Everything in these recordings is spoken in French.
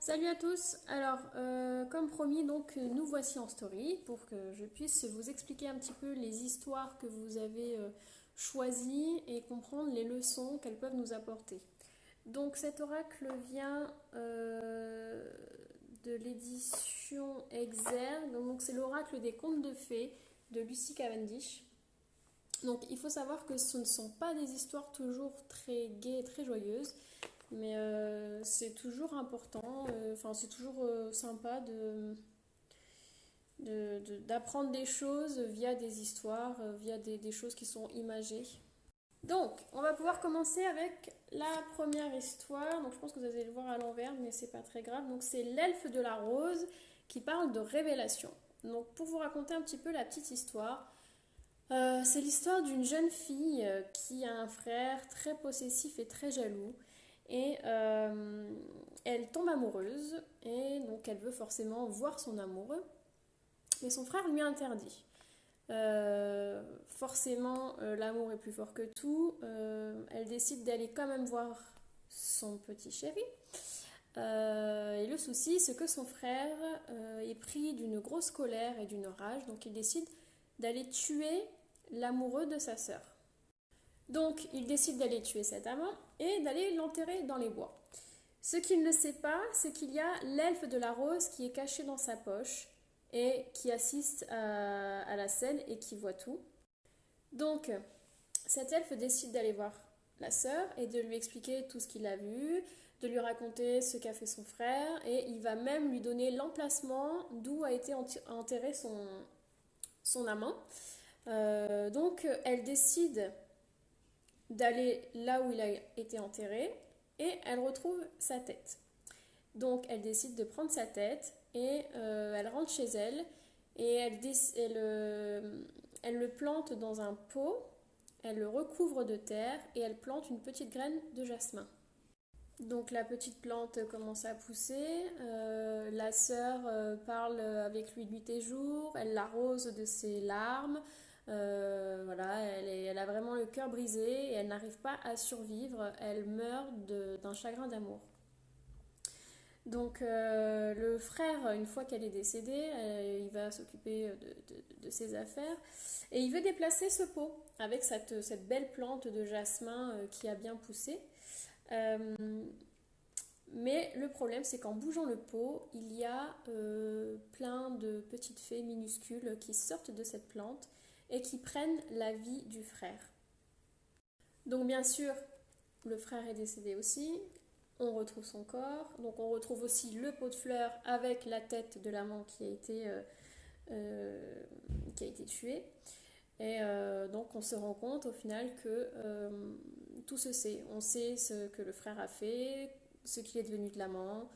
Salut à tous. Alors, comme promis, donc nous voici en story pour que je puisse vous expliquer un petit peu les histoires que vous avez choisies et comprendre les leçons qu'elles peuvent nous apporter. Donc, cet oracle vient de l'édition Exergue. Donc, c'est l'oracle des contes de fées de Lucy Cavendish. Donc, il faut savoir que ce ne sont pas des histoires toujours très gaies et très joyeuses. Mais c'est toujours important, enfin c'est toujours sympa d'apprendre des choses via des histoires, via des choses qui sont imagées. Donc, on va pouvoir commencer avec la première histoire. Donc, je pense que vous allez le voir à l'envers, mais c'est pas très grave. Donc, c'est l'elfe de la rose qui parle de révélation. Donc, pour vous raconter un petit peu la petite histoire, c'est l'histoire d'une jeune fille qui a un frère très possessif et très jaloux. Et elle tombe amoureuse et donc elle veut forcément voir son amoureux, mais son frère lui interdit. Forcément, l'amour est plus fort que tout. Elle décide d'aller quand même voir son petit chéri. Et le souci, c'est que son frère est pris d'une grosse colère et d'une rage, donc il décide d'aller tuer l'amoureux de sa sœur. Donc, il décide d'aller tuer cet amant et d'aller l'enterrer dans les bois. Ce qu'il ne sait pas, c'est qu'il y a l'elfe de la rose qui est caché dans sa poche et qui assiste à la scène et qui voit tout. Donc, cet elfe décide d'aller voir la sœur et de lui expliquer tout ce qu'il a vu, de lui raconter ce qu'a fait son frère et il va même lui donner l'emplacement d'où a été enterré son amant. Donc, elle décide d'aller là où il a été enterré et elle retrouve sa tête. Donc elle décide de prendre sa tête et elle rentre chez elle et elle le plante dans un pot, elle le recouvre de terre et elle plante une petite graine de jasmin. Donc la petite plante commence à pousser, la sœur parle avec lui nuit et jour, elle l'arrose de ses larmes, voilà, elle a vraiment le cœur brisé et elle n'arrive pas à survivre, elle meurt d'un chagrin d'amour. Donc le frère, une fois qu'elle est décédée, il va s'occuper de ses affaires et il veut déplacer ce pot avec cette belle plante de jasmin qui a bien poussé. Euh, mais le problème, c'est qu'en bougeant le pot, il y a plein de petites fées minuscules qui sortent de cette plante et qui prennent la vie du frère. Donc bien sûr, le frère est décédé aussi, on retrouve son corps, donc on retrouve aussi le pot de fleurs avec la tête de l'amant euh, qui a été tué. Et donc on se rend compte au final que tout se sait. On sait ce que le frère a fait, ce qu'il est devenu de l'amant.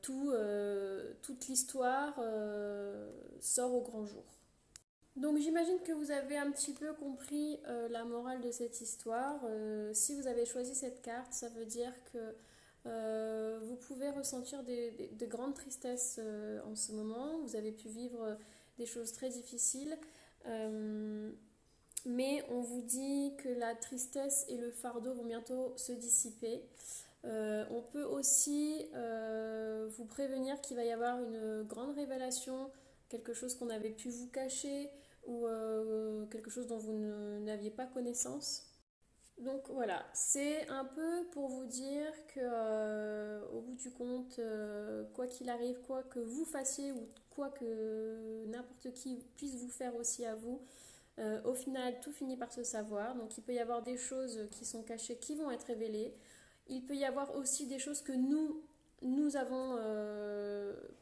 Toute l'histoire sort au grand jour. Donc j'imagine que vous avez un petit peu compris la morale de cette histoire. Si vous avez choisi cette carte, ça veut dire que vous pouvez ressentir de grandes tristesses en ce moment. Vous avez pu vivre des choses très difficiles. Euh, mais on vous dit que la tristesse et le fardeau vont bientôt se dissiper. On peut aussi vous prévenir qu'il va y avoir une grande révélation, quelque chose qu'on avait pu vous cacher ou quelque chose dont vous n'aviez pas connaissance. Donc voilà, c'est un peu pour vous dire que au bout du compte, quoi qu'il arrive, quoi que vous fassiez ou quoi que n'importe qui puisse vous faire aussi à vous, au final tout finit par se savoir. Donc il peut y avoir des choses qui sont cachées qui vont être révélées. Il peut y avoir aussi des choses que nous avons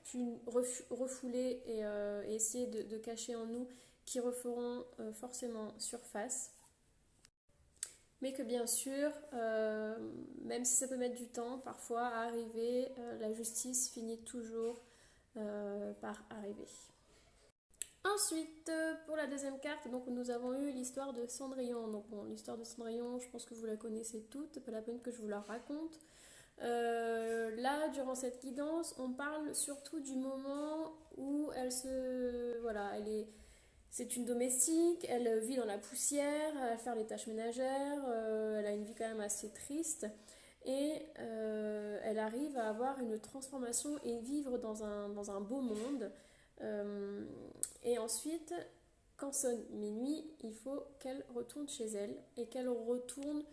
pu refouler et essayer de cacher en nous qui referont forcément surface. Mais que bien sûr, même si ça peut mettre du temps parfois à arriver, la justice finit toujours par arriver. Ensuite, pour la deuxième carte, donc nous avons eu l'histoire de Cendrillon. Donc bon, l'histoire de Cendrillon, je pense que vous la connaissez toutes, pas la peine que je vous la raconte. Là, durant cette guidance, on parle surtout du moment où voilà, c'est une domestique, elle vit dans la poussière, à faire les tâches ménagères, elle a une vie quand même assez triste. et elle arrive à avoir une transformation et vivre dans un beau monde. Et ensuite, quand sonne minuit, il faut qu'elle retourne chez elle et qu'elle retourne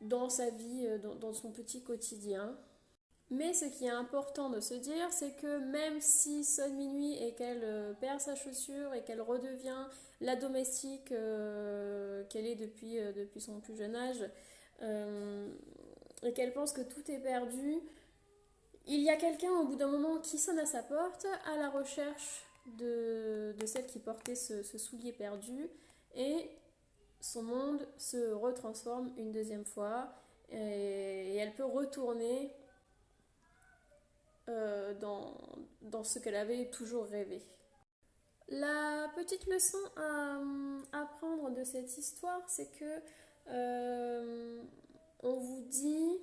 dans sa vie, dans son petit quotidien. Mais ce qui est important de se dire, c'est que même si sonne minuit et qu'elle perd sa chaussure et qu'elle redevient la domestique qu'elle est depuis son plus jeune âge, euh, et qu'elle pense que tout est perdu, il y a quelqu'un au bout d'un moment qui sonne à sa porte à la recherche de celle qui portait ce soulier perdu, et son monde se retransforme une deuxième fois, et elle peut retourner dans ce qu'elle avait toujours rêvé. La petite leçon à apprendre de cette histoire, c'est que on vous dit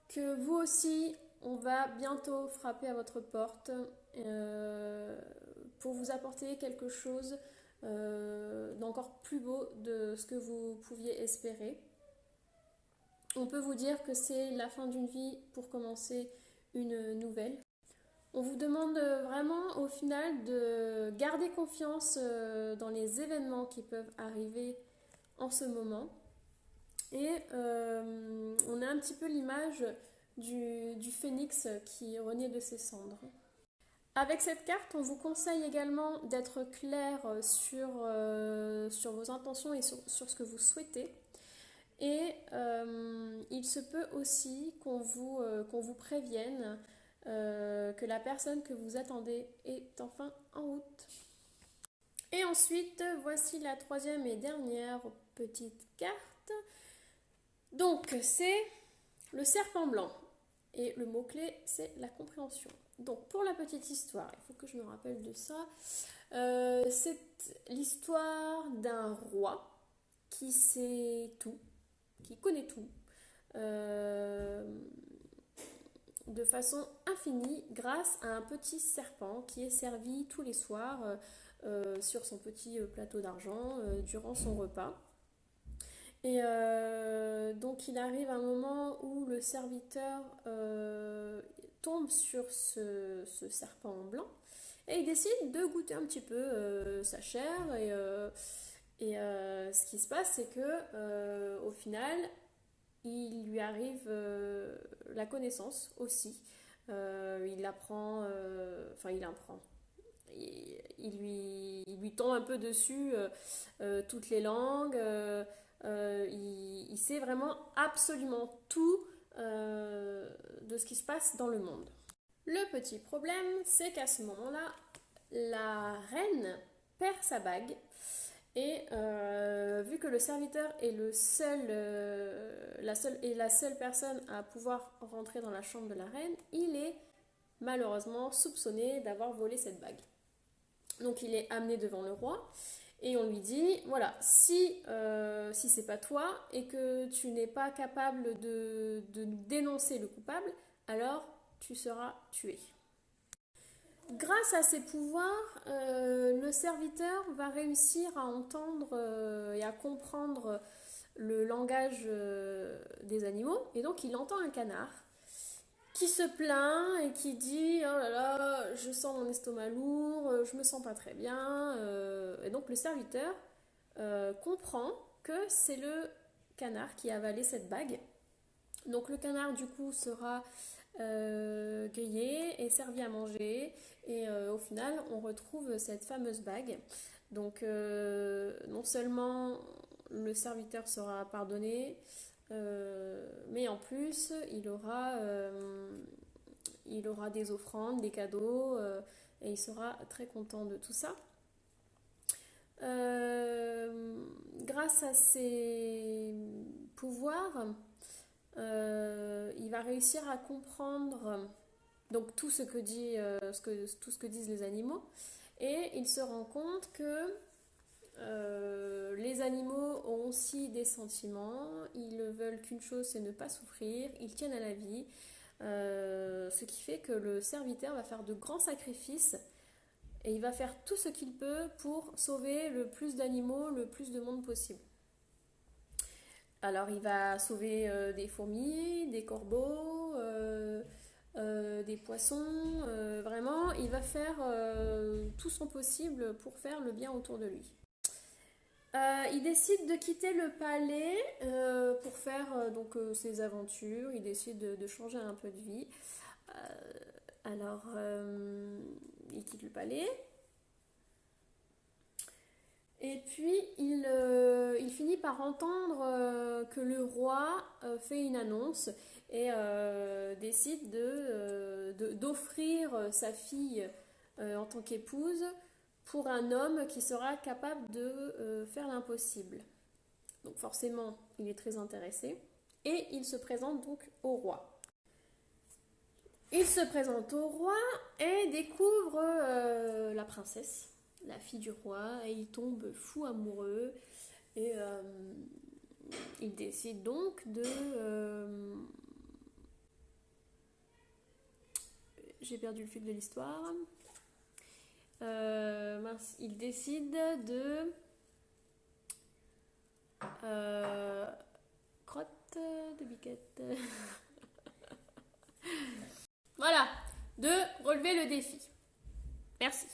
que vous aussi, on va bientôt frapper à votre porte pour vous apporter quelque chose d'encore plus beau de ce que vous pouviez espérer. On peut vous dire que c'est la fin d'une vie pour commencer une nouvelle. On vous demande vraiment au final de garder confiance dans les événements qui peuvent arriver en ce moment. Et on a un petit peu l'image du phénix qui renaît de ses cendres. Avec cette carte, on vous conseille également d'être clair sur vos intentions et sur ce que vous souhaitez. Et il se peut aussi qu'on vous prévienne que la personne que vous attendez est enfin en route. Et ensuite, voici la troisième et dernière petite carte. Donc, c'est le serpent blanc. Et le mot-clé, c'est la compréhension. Donc, pour la petite histoire, il faut que je me rappelle de ça. C'est l'histoire d'un roi qui sait tout, qui connaît tout, de façon infinie grâce à un petit serpent qui est servi tous les soirs sur son petit plateau d'argent durant son repas. Et donc il arrive un moment où le serviteur tombe sur ce serpent blanc et il décide de goûter un petit peu sa chair ce qui se passe, c'est que au final il lui arrive la connaissance aussi. Il apprend, enfin il apprend. Il lui tend un peu dessus toutes les langues. Il sait vraiment absolument tout de ce qui se passe dans le monde. Le petit problème, c'est qu'à ce moment-là, la reine perd sa bague. Et vu que le serviteur est la seule personne à pouvoir rentrer dans la chambre de la reine, il est malheureusement soupçonné d'avoir volé cette bague. Donc il est amené devant le roi et on lui dit, voilà, si c'est pas toi et que tu n'es pas capable de dénoncer le coupable, alors tu seras tué. Grâce à ses pouvoirs, le serviteur va réussir à entendre et à comprendre le langage des animaux. Et donc il entend un canard qui se plaint et qui dit « Oh là là, je sens mon estomac lourd, je me sens pas très bien. » Et donc le serviteur comprend que c'est le canard qui a avalé cette bague. Donc le canard du coup sera grillé et servi à manger. Et au final, on retrouve cette fameuse bague. Donc, non seulement le serviteur sera pardonné, mais en plus, il aura des offrandes, des cadeaux, et il sera très content de tout ça. Grâce à ses pouvoirs, il va réussir à comprendre donc tout ce que disent les animaux, et il se rend compte que les animaux ont aussi des sentiments, ils ne veulent qu'une chose, c'est ne pas souffrir, ils tiennent à la vie, ce qui fait que le serviteur va faire de grands sacrifices et il va faire tout ce qu'il peut pour sauver le plus d'animaux, le plus de monde possible. Alors il va sauver des fourmis, des corbeaux, des poissons, vraiment, il va faire tout son possible pour faire le bien autour de lui. Il décide de quitter le palais pour faire ses aventures, il décide de changer un peu de vie. Il quitte le palais. Et puis, il finit par entendre que le roi fait une annonce et décide d'offrir sa fille en tant qu'épouse pour un homme qui sera capable de faire l'impossible. Donc forcément, il est très intéressé et il se présente donc au roi. Il se présente au roi et découvre la princesse, la fille du roi, et il tombe fou amoureux. Et il décide donc de... J'ai perdu le fil de l'histoire. Il décide de... crotte de biquette. Voilà, de relever le défi. Merci.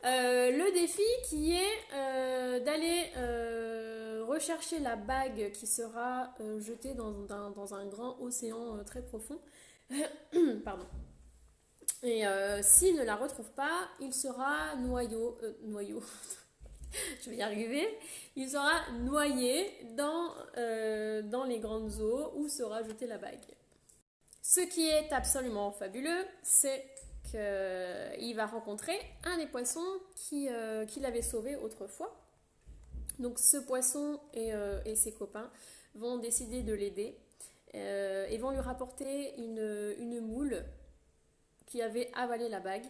Le défi qui est d'aller rechercher la bague qui sera jetée dans un grand océan très profond. Pardon. Et s'il ne la retrouve pas, il sera noyau. Je vais y arriver. Il sera noyé dans les grandes eaux où sera jetée la bague. Ce qui est absolument fabuleux, c'est qu'il va rencontrer un des poissons qu'il avait sauvé autrefois. Donc ce poisson et ses copains vont décider de l'aider et vont lui rapporter une moule qui avait avalé la bague.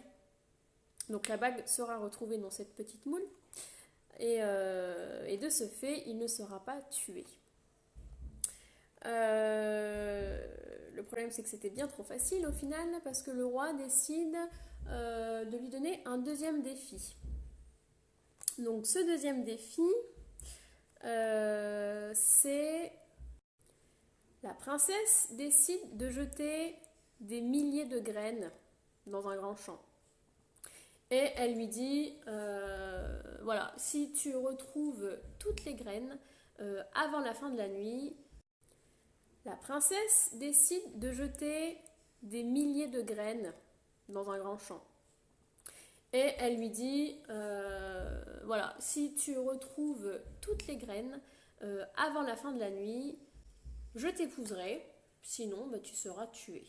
Donc la bague sera retrouvée dans cette petite moule et de ce fait, il ne sera pas tué. Le problème, c'est que c'était bien trop facile au final parce que le roi décide de lui donner un deuxième défi. Donc ce deuxième défi, c'est la princesse décide de jeter des milliers de graines dans un grand champ. Et elle lui dit, voilà, si tu retrouves toutes les graines avant la fin de la nuit, la princesse décide de jeter des milliers de graines dans un grand champ. Et elle lui dit, voilà, si tu retrouves toutes les graines avant la fin de la nuit, je t'épouserai, sinon tu seras tué.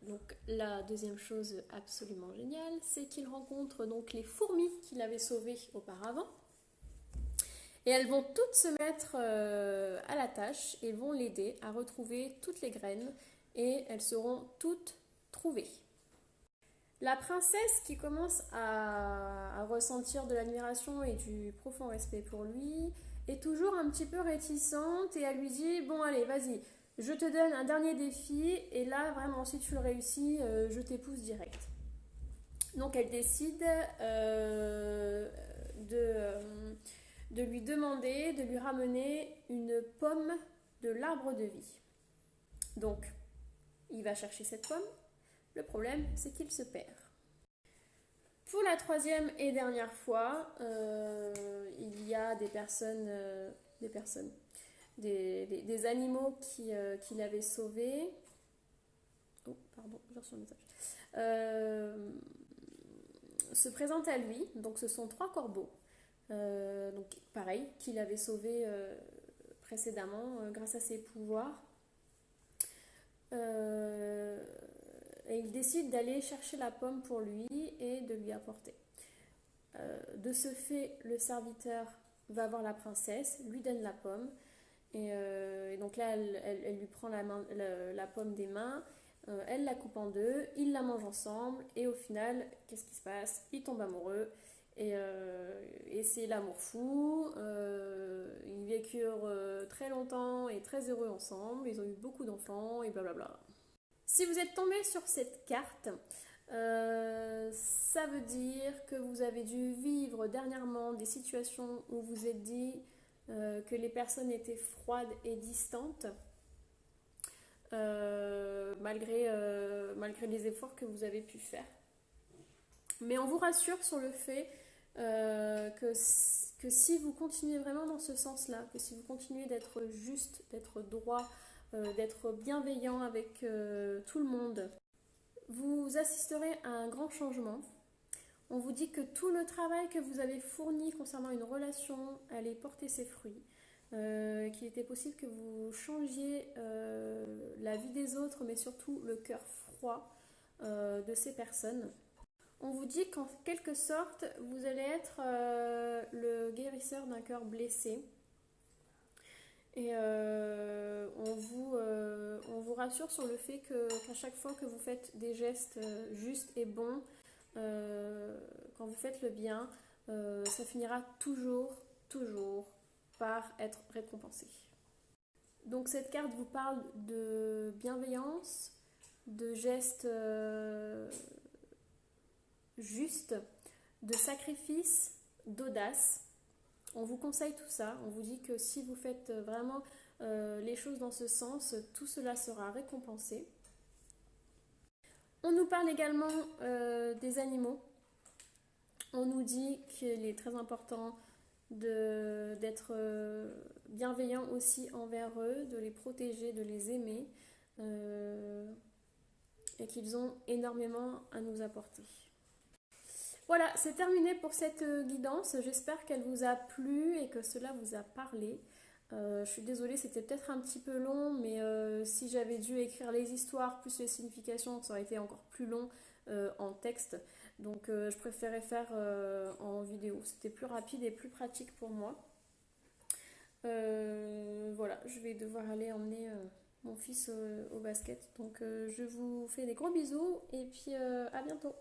Donc la deuxième chose absolument géniale, c'est qu'il rencontre donc les fourmis qu'il avait sauvées auparavant. Et elles vont toutes se mettre à la tâche et vont l'aider à retrouver toutes les graines et elles seront toutes trouvées. La princesse qui commence à ressentir de l'admiration et du profond respect pour lui est toujours un petit peu réticente et elle lui dit « Bon allez, vas-y, je te donne un dernier défi et là vraiment si tu le réussis, je t'épouse direct. » Donc elle décide de lui demander de lui ramener une pomme de l'arbre de vie. Donc, il va chercher cette pomme. Le problème, c'est qu'il se perd. Pour la troisième et dernière fois, il y a des animaux qu'il avait sauvés. Oh, pardon, j'ai reçu un message. Se présentent à lui. Donc, ce sont 3 corbeaux. Donc pareil, qu'il avait sauvé précédemment grâce à ses pouvoirs. Et il décide d'aller chercher la pomme pour lui et de lui apporter. De ce fait, le serviteur va voir la princesse, lui donne la pomme. Et donc là, elle lui prend la pomme des mains, elle la coupe en deux, ils la mangent ensemble. Et au final, qu'est-ce qui se passe? Ils tombent amoureux. Et c'est l'amour fou. Ils vécurent très longtemps et très heureux ensemble. Ils ont eu beaucoup d'enfants et blablabla. Si vous êtes tombé sur cette carte, Ça veut dire que vous avez dû vivre dernièrement des situations où vous êtes dit que les personnes étaient froides et distantes, malgré les efforts que vous avez pu faire. Mais on vous rassure sur le fait que si vous continuez vraiment dans ce sens-là, que si vous continuez d'être juste, d'être droit, d'être bienveillant avec tout le monde, vous assisterez à un grand changement. On vous dit que tout le travail que vous avez fourni concernant une relation allait porter ses fruits. Qu'il était possible que vous changiez la vie des autres, mais surtout le cœur froid de ces personnes. On vous dit qu'en quelque sorte, vous allez être le guérisseur d'un cœur blessé. Et on vous rassure sur le fait qu'à chaque fois que vous faites des gestes justes et bons, quand vous faites le bien, ça finira toujours, toujours par être récompensé. Donc cette carte vous parle de bienveillance, de gestes justes, de sacrifice, d'audace. On vous conseille tout ça, on vous dit que si vous faites vraiment les choses dans ce sens, tout cela sera récompensé. On nous parle également des animaux. On nous dit qu'il est très important d'être bienveillant aussi envers eux, de les protéger, de les aimer, et qu'ils ont énormément à nous apporter. Voilà, c'est terminé pour cette guidance. J'espère qu'elle vous a plu et que cela vous a parlé. Je suis désolée, c'était peut-être un petit peu long, mais si j'avais dû écrire les histoires plus les significations, ça aurait été encore plus long en texte. Donc je préférais faire en vidéo. C'était plus rapide et plus pratique pour moi. Voilà, je vais devoir aller emmener mon fils au basket. Donc je vous fais des gros bisous et puis à bientôt.